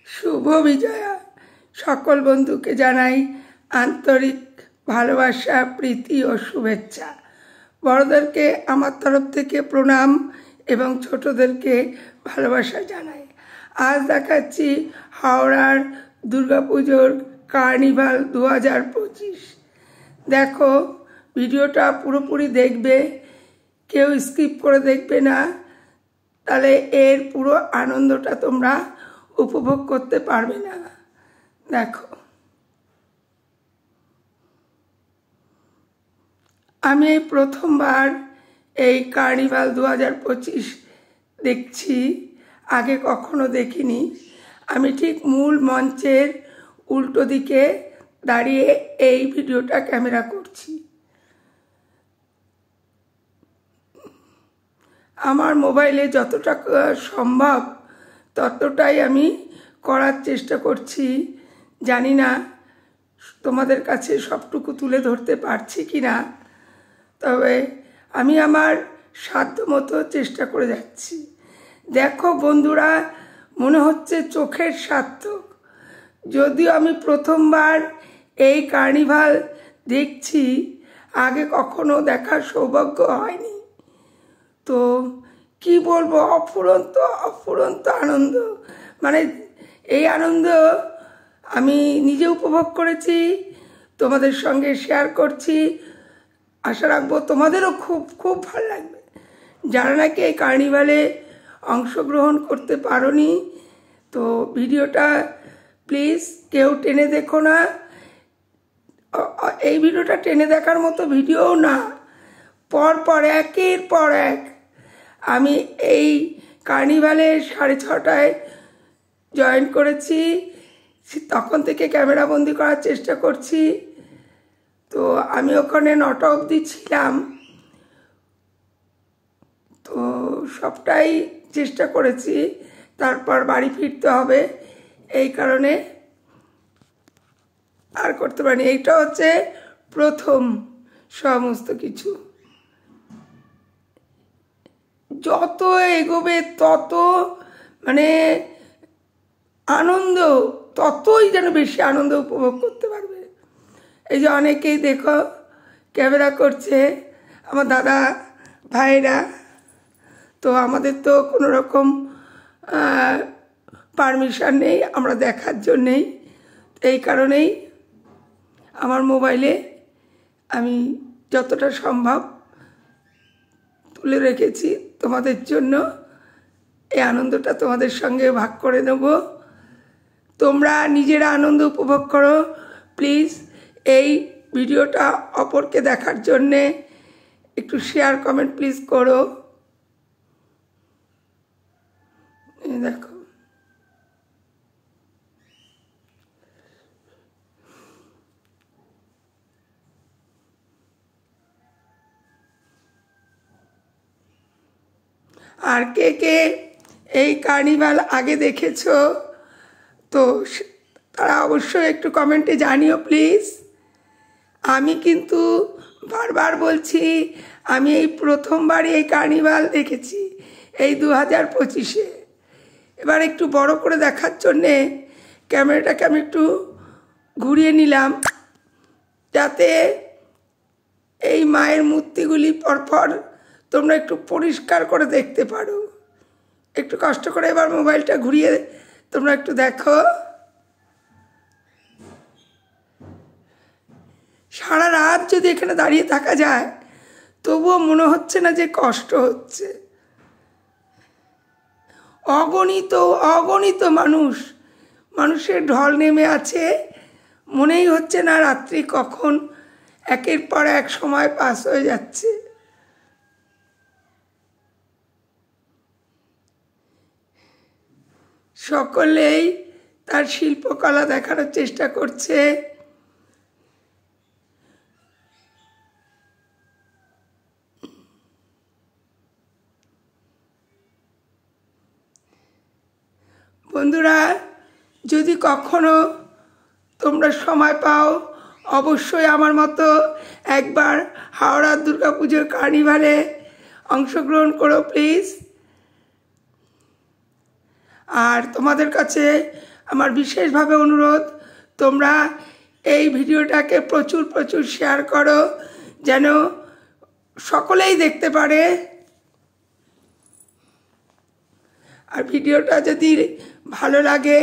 শুভ বিজয়া। সকল বন্ধুকে জানাই আন্তরিক ভালোবাসা, প্রীতি ও শুভেচ্ছা। বড়দেরকে আমার তরফ থেকে প্রণাম এবং ছোটদেরকে ভালোবাসা জানাই। আজ দেখাচ্ছি হাওড়ার দুর্গাপুজোর কার্নিভাল 2025। দেখো, ভিডিওটা পুরোপুরি দেখবে, কেউ স্কিপ করে দেখবে না, তাহলে এর পুরো আনন্দটা তোমরা উপভোগ করতে পারবে না। দেখো, আমি এই প্রথমবার এই কার্নিভাল 2025 দেখছি, আগে কখনো দেখিনি। আমি ঠিক মূল মঞ্চের উল্টো দিকে দাঁড়িয়ে এই ভিডিওটা ক্যামেরা করছি। আমার মোবাইলে যতটা সম্ভব ততটাই আমি করার চেষ্টা করছি। জানি না তোমাদের কাছে সবটুকু তুলে ধরতে পারছি কি না, তবে আমি আমার সাধ্যমতো চেষ্টা করে যাচ্ছি। দেখো বন্ধুরা, মনে হচ্ছে চোখের সার্থক। যদিও আমি প্রথমবার এই কার্নিভাল দেখছি, আগে কখনো দেখার সৌভাগ্য হয়নি, তো কি বলবো, অফুরন্ত আনন্দ। মানে এই আনন্দ আমি নিজে উপভোগ করেছি, তোমাদের সঙ্গে শেয়ার করছি। আশা রাখবো তোমাদেরও খুব খুব ভালো লাগবে। যারা নাকি এই কার্নিভালে অংশগ্রহণ করতে পারোনি, তো ভিডিওটা প্লিজ কেউ টেনে দেখো না। এই ভিডিওটা টেনে দেখার মতো ভিডিও না। পর একের পর এক আমি এই কার্নিভালে 6:30টায় জয়েন করেছি, তখন থেকে ক্যামেরা বন্দি করার চেষ্টা করছি। তো আমি ওখানে 9টা অবধি ছিলাম, তো সবটাই চেষ্টা করেছি। তারপর বাড়ি ফিরতে হবে, এই কারণে আর করতে পারিনি। এইটা হচ্ছে প্রথম সমস্ত কিছু। যত এগোবে তত মানে আনন্দ, ততই যেন বেশি আনন্দ উপভোগ করতে পারবে। এই যে অনেকেই দেখো ক্যামেরা করছে, আমার দাদা ভাইরা, তো আমাদের তো কোনো রকম পারমিশন নেই আমরা দেখার জন্যেই। এই কারণেই আমার মোবাইলে আমি যতটা সম্ভব তুলে রেখেছি তোমাদের জন্য। এই আনন্দটা তোমাদের সঙ্গে ভাগ করে নেব। তোমরা নিজেরা আনন্দ উপভোগ করো। প্লিজ এই ভিডিওটা অপরকে দেখার জন্যে একটু শেয়ার কমেন্ট প্লিজ করো। দেখো, আর কে কে এই কার্নিভাল আগে দেখেছো, তো তারা অবশ্যই একটু কমেন্টে জানিও প্লিজ। আমি কিন্তু বারবার বলছি, আমি এই প্রথমবার এই কার্নিভাল দেখেছি এই 2025-এ। এবার একটু বড় করে দেখার জন্যে ক্যামেরাটাকে আমি একটু ঘুরিয়ে নিলাম, যাতে এই মায়ের মূর্তিগুলি পরপর তোমরা একটু পরিষ্কার করে দেখতে পারো। একটু কষ্ট করে এবার মোবাইলটা ঘুরিয়ে তোমরা একটু দেখো। সারা রাত যদি এখানে দাঁড়িয়ে থাকা যায়, তবুও মনে হচ্ছে না যে কষ্ট হচ্ছে। অগণিত মানুষের ঢল নেমে আছে। মনেই হচ্ছে না রাত্রি কখন একের পর এক সময় পাস হয়ে যাচ্ছে। সকলেই তার শিল্পকলা দেখানোর চেষ্টা করছে। বন্ধুরা, যদি কখনো তোমরা সময় পাও, অবশ্যই আমার মতো একবার হাওড়ার দুর্গাপুজোর কার্নিভালে অংশগ্রহণ করো প্লিজ। আর তোমাদের কাছে আমার বিশেষভাবে অনুরোধ, তোমরা এই ভিডিওটাকে প্রচুর প্রচুর শেয়ার করো, যেন সকলেই দেখতে পারে। আর ভিডিওটা যদি ভালো লাগে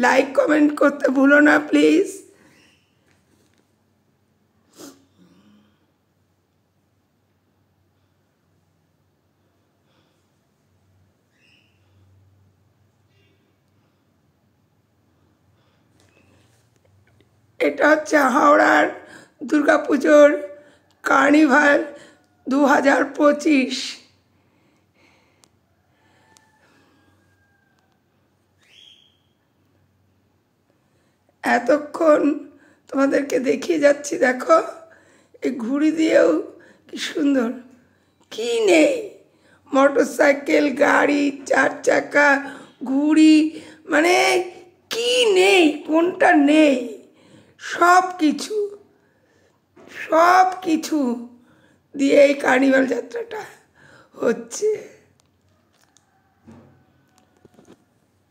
লাইক কমেন্ট করতে ভুলো না প্লিজ। এটা হচ্ছে হাওড়ার দুর্গাপুজোর কার্নিভাল 2025। এতক্ষণ তোমাদেরকে দেখিয়ে যাচ্ছি, দেখো এই ঘুড়ি দিয়েও কি সুন্দর, কি নেই, মোটরসাইকেল, গাড়ি, 4 চাকা, ঘুড়ি, মানে কি নেই, কোনটা নেই, সব কিছু দিয়ে এই কার্নিভাল যাত্রাটা হচ্ছে।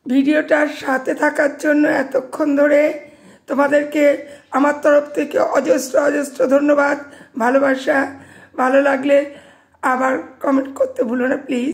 ভিডিওটার সাথে থাকার জন্য এতক্ষণ ধরে তোমাদেরকে আমার তরফ থেকে অজস্র অজস্র ধন্যবাদ, ভালোবাসা। ভালো লাগলে আবার কমেন্ট করতে ভুলো না প্লিজ।